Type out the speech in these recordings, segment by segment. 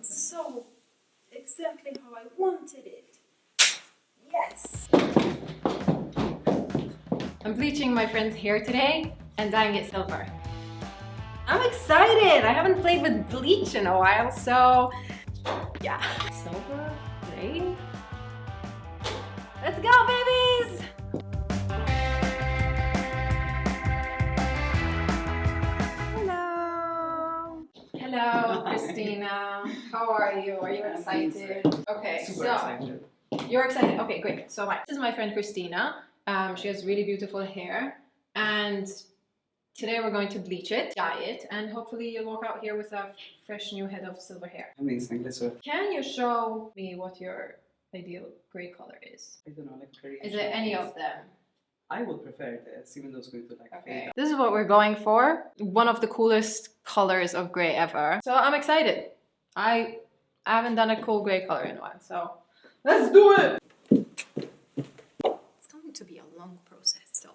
so exactly how I wanted it. Yes! I'm bleaching my friend's hair today and dyeing it silver. I'm excited! I haven't played with bleach in a while, so yeah. Silver, gray. Let's go, babies! Hello! Hello, Kristina. How are you? Are you excited? Okay, Super excited. You're excited? Okay, great. So this is my friend Kristina. She has really beautiful hair, and today we're going to bleach it, dye it, and hopefully you'll walk out here with a fresh new head of silver hair. Amazing, let's do it. Can you show me what your ideal gray color is? I don't know, like very. Is it any of them? I would prefer this, even though it's going to like fade. This is what we're going for. One of the coolest colors of gray ever. So I'm excited. I haven't done a cool gray color in a while, so let's do it! It's going to be a long process, so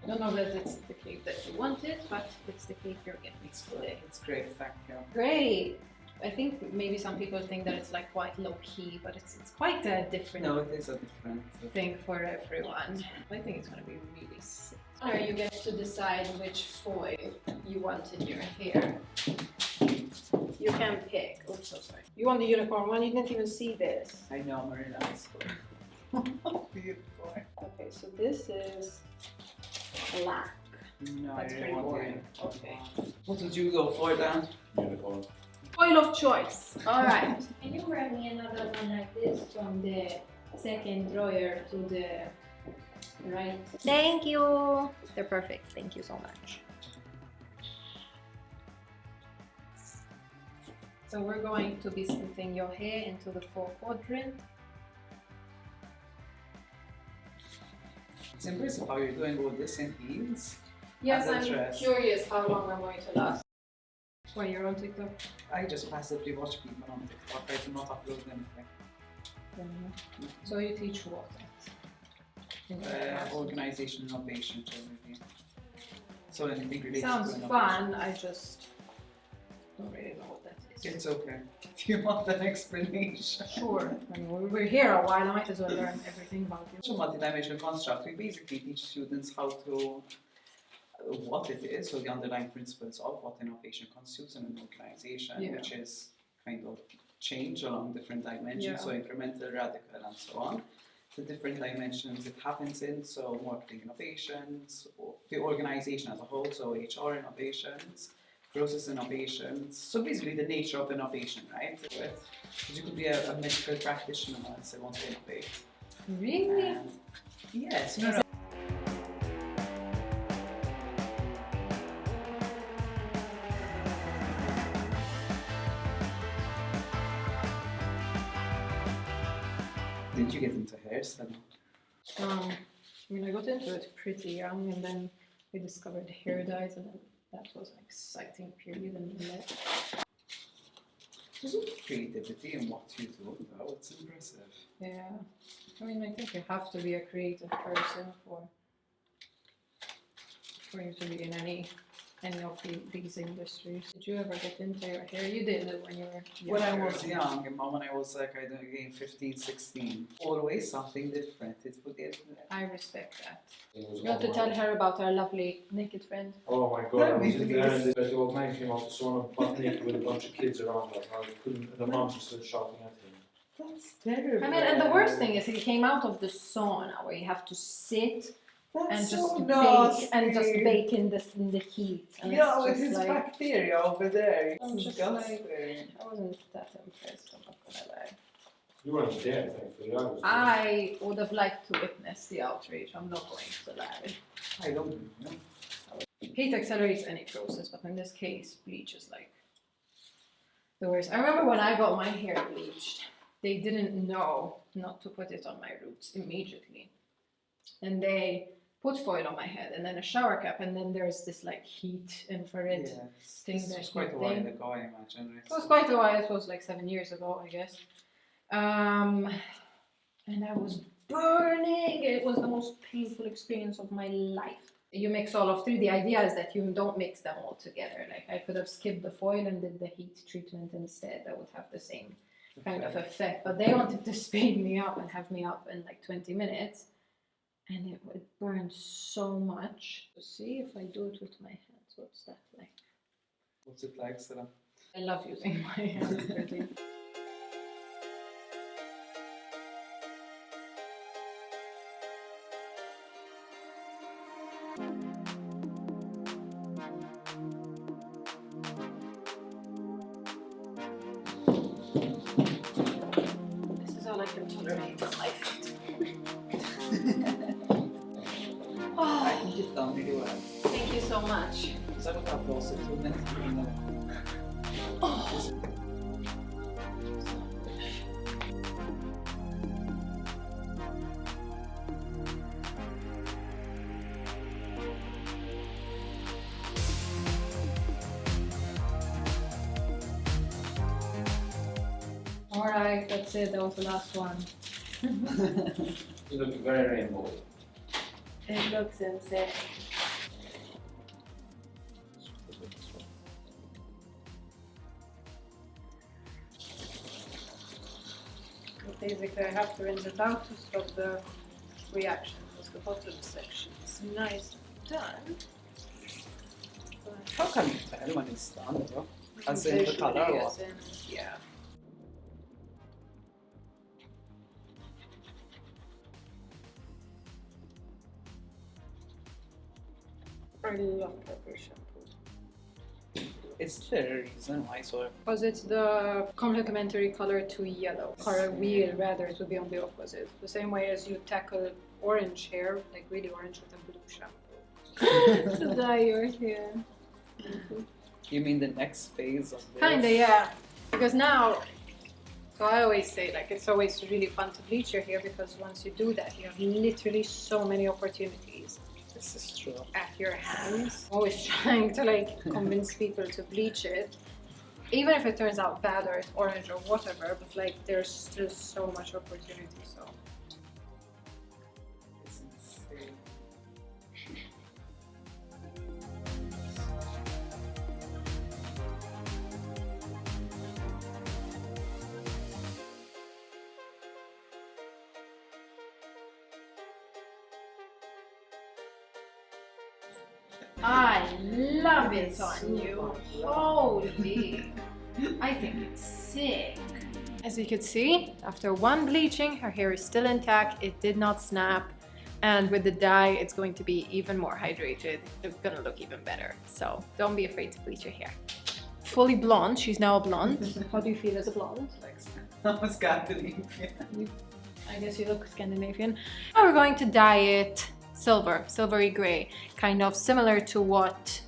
I don't know that it's the cake that you wanted, but it's the cake you're getting today. It's great, thank you. Great! I think maybe some people think that it's like quite low-key, but it's quite a different No, it is a different thing for everyone. I think it's going to be really sick. Or you get to decide which foil you want in your hair. You can pick. Oh, so sorry. You want the unicorn one? You didn't even see this. I know, Marina. It's beautiful. Okay, so this is black. No, That's I pretty don't want boring. it. Okay. What would you go for, Dan? Unicorn. Foil of choice. Alright. Can you grab me another one like this from the second drawer to the right? Thank you. They're perfect. Thank you so much. So we're going to be splitting your hair into the 4 quadrant. It's impressive how you're doing all this in heels. Yes, As a I'm dress. curious how long I'm going to last. When you're on TikTok? I just passively watch people on TikTok. I do not upload anything. So you teach what? Organization innovation generally. So anything related Sounds to innovation. fun, I just don't really know what that is. It's okay. Do you want an explanation? Sure. I mean, we're here a while, I might as well learn everything about you. So multidimensional construct, we basically teach students how to, what it is, so the underlying principles of what innovation constitutes in an organization, which is kind of change along different dimensions, so incremental, radical, and so on. The different dimensions it happens in, so marketing innovations, the organization as a whole, so HR innovations, process innovations, so basically the nature of innovation, right? Because you could be a medical practitioner and say want to innovate. Really? Yes. Did you get into hair, Stella? I mean, I got into it pretty young, and then we discovered hair dyes, and then that was an exciting period in my life. There's creativity in what you do, though. It's impressive. Yeah. I mean, I think you have to be a creative person for you to be in any of these industries. Did you ever get into your hair? You did it when you were younger. When I was young, and when I was like, I don't know, 15, 16, always something different. It would get. I respect that. You want to tell her about our lovely naked friend? Oh my god, I was in there and the old man came out, saw him butt naked with a bunch of kids around us. I couldn't, and the mom just stood shouting at him. That's terrible. I mean, and the worst thing is he came out of the sauna where you have to sit and just bake in the heat. And yeah, with it's his like, bacteria over there. I'm It's just disgusting. I wasn't that impressed, I'm not gonna lie. You weren't there, thankfully. I was there. I would have liked to witness the outrage, I'm not going to lie. I don't know. Heat accelerates any process, but in this case, bleach is like the worst. I remember when I got my hair bleached, they didn't know not to put it on my roots immediately. And they put foil on my head and then a shower cap, and then there's this like heat infrared thing. This was quite a while ago, I imagine. Right? It was quite a while, it was like 7 years ago, I guess. And I was burning. It was the most painful experience of my life. you mix all of three. The idea is that you don't mix them all together. Like I could have skipped the foil and did the heat treatment instead. That would have the same kind of effect. But they wanted to speed me up and have me up in like 20 minutes. And it would burn so much. See if I do it with my hands. What's that like? What's it like, Stella? I love using my hands. Really. This is all I can tolerate on my feet. I think you've done really well. Thank you so much. Så jag tar blåset till den innan. Alright, that's it. That was the last one. You look very rainbow. It looks insane. Basically, I have to rinse it out to stop the reaction because the bottom section is nice done. How can you tell when it's done, bro? As in the color or what? Yeah. I love pepper shampoo. Is there a reason why so? Because it's the complementary color to yellow. Or a wheel, rather, it would be on the opposite. The same way as you tackle orange hair, like really orange with a blue shampoo. To dye your hair. You mean the next phase of this? Kinda, yeah. Because now, so I always say, like, it's always really fun to bleach your hair because once you do that, you have literally so many opportunities. This is true. At your hands. Always trying to like convince people to bleach it, even if it turns out bad or it's orange or whatever, but like there's still so much opportunity. So It's insane. I love it on you. Holy. I think it's sick. As you can see, after one bleaching, her hair is still intact. It did not snap. And with the dye, it's going to be even more hydrated. It's gonna look even better. So don't be afraid to bleach your hair. Fully blonde. She's now a blonde. How do you feel as a blonde? Like Scandinavian. I guess you look Scandinavian. Now we're going to dye it silver, silvery gray, kind of similar to what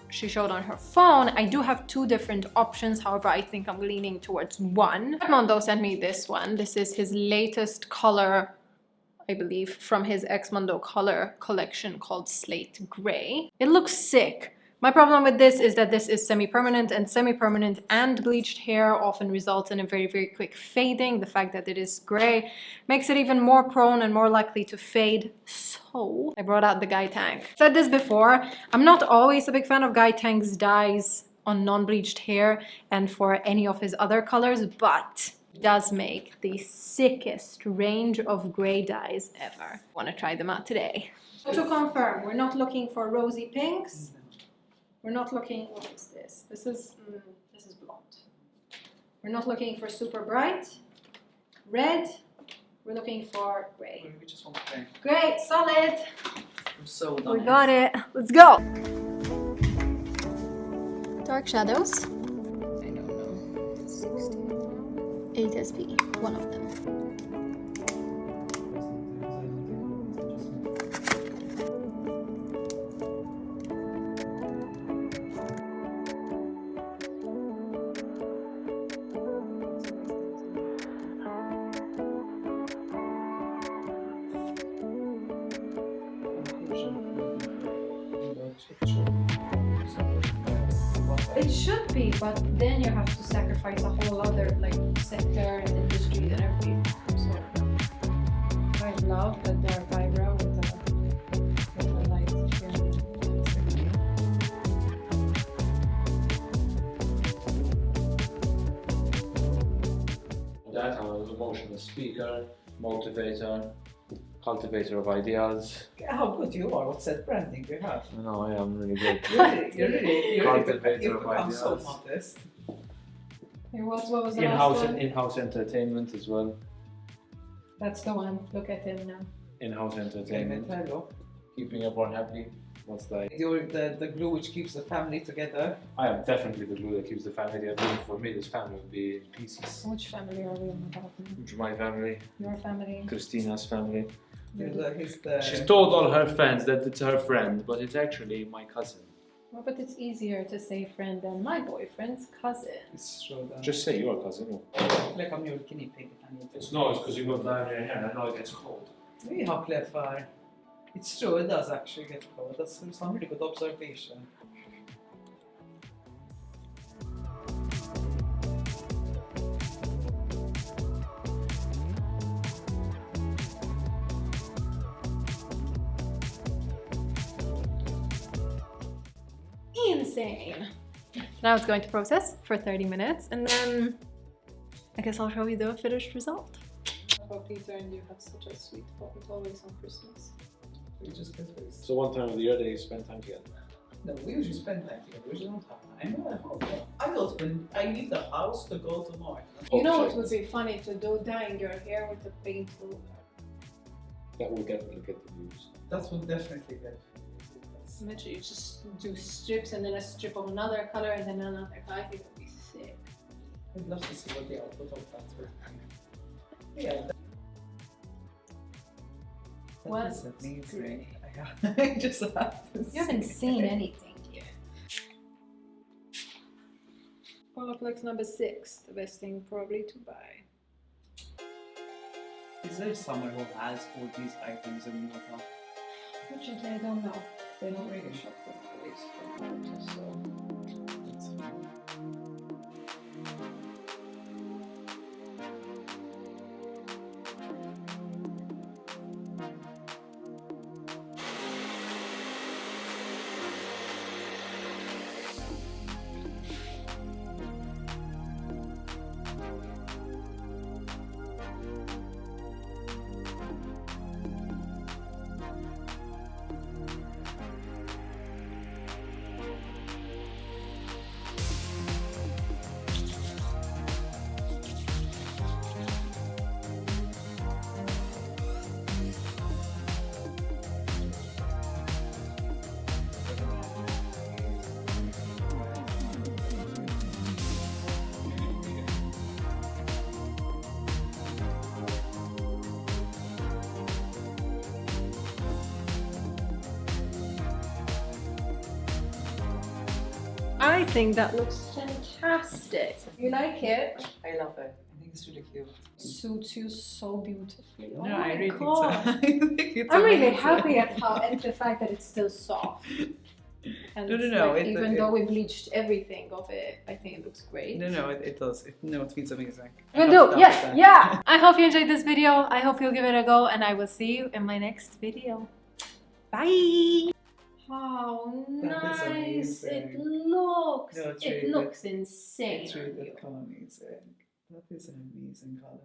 she showed on her phone. I do have two different options, however I think I'm leaning towards one. Mondo sent me this one. This is his latest color, I believe, from his X-Mondo color collection called Slate Gray. It looks sick. My problem with this is that this is semi-permanent, and semi-permanent and bleached hair often result in a very, very quick fading. The fact that it is gray makes it even more prone and more likely to fade. So I brought out the Guy Tank. I've said this before, I'm not always a big fan of Guy Tank's dyes on non-bleached hair and for any of his other colors, but it does make the sickest range of gray dyes ever. I want to try them out today. To confirm, we're not looking for rosy pinks. We're not looking, what is this? This is blonde. We're not looking for super bright. Red, we're looking for gray. We just want to play. Great, solid. We're so done. We got it. Let's go. Dark shadows. I don't know. 16. 8 SP, one of them. It should be, but then you have to sacrifice a whole other like sector and industry and everything. So I love the dark eyebrow with the light here. that, I was an emotional speaker, motivator, cultivator of ideas. How good you are, what set branding you have. No, I am really good. You've Cultivator of become so ideas. modest. What was the last one? In-house entertainment as well. That's the one. Look at him now. In-house entertainment. Hello. Keeping everyone happy. What's that? You're the glue which keeps the family together. I am definitely the glue that keeps the family together. For me, this family would be in pieces. Which family are we on about now? My family, Your family? Kristina's family. He's the... She's told all her friends that it's her friend, but it's actually my cousin. Well, but it's easier to say friend than my boyfriend's cousin. It's true that... Just say your cousin. Like I'm your guinea pig. It's not because you've got down your hair. I know it gets cold. Hey, how clever. It's true, it does actually get cold. That's some really good observation. Insane! Now it's going to process for 30 minutes and then I guess I'll show you the finished result. Peter, and you have such a sweet moment always on Christmas. We just get this. So one time of the year they spend time together. No, we usually spend that here. We usually don't have time. I don't when I leave the house to go to North. You know it would be funny to do dyeing your hair with a paint roller. That will definitely get the views. That would definitely get views. Imagine you just do strips and then a strip of another color and then another color. I think it would be sick. I'd love to see what the output of that would be. Yeah. Well, that is amazing. I just have to You haven't seen anything yet. Olaplex number 6, the best thing probably to buy. Is there someone who has all these items in water? Fortunately, I don't know. They don't really shop for toys for purchase, so. That's fine. I think that looks fantastic. You like it? I love it. I think it's really cute. Suits you so beautifully. Oh No, my I really God. think it's I'm really amazing. happy at the fact that it's still soft. And No, it's no, like, even though we bleached everything of it, I think it looks great. No, it does. It feels amazing. Will do, yes, yeah! I hope you enjoyed this video. I hope you'll give it a go and I will see you in my next video. Bye! How nice it looks! No, it's it really looks insane. It's really on you. amazing. That is an amazing color.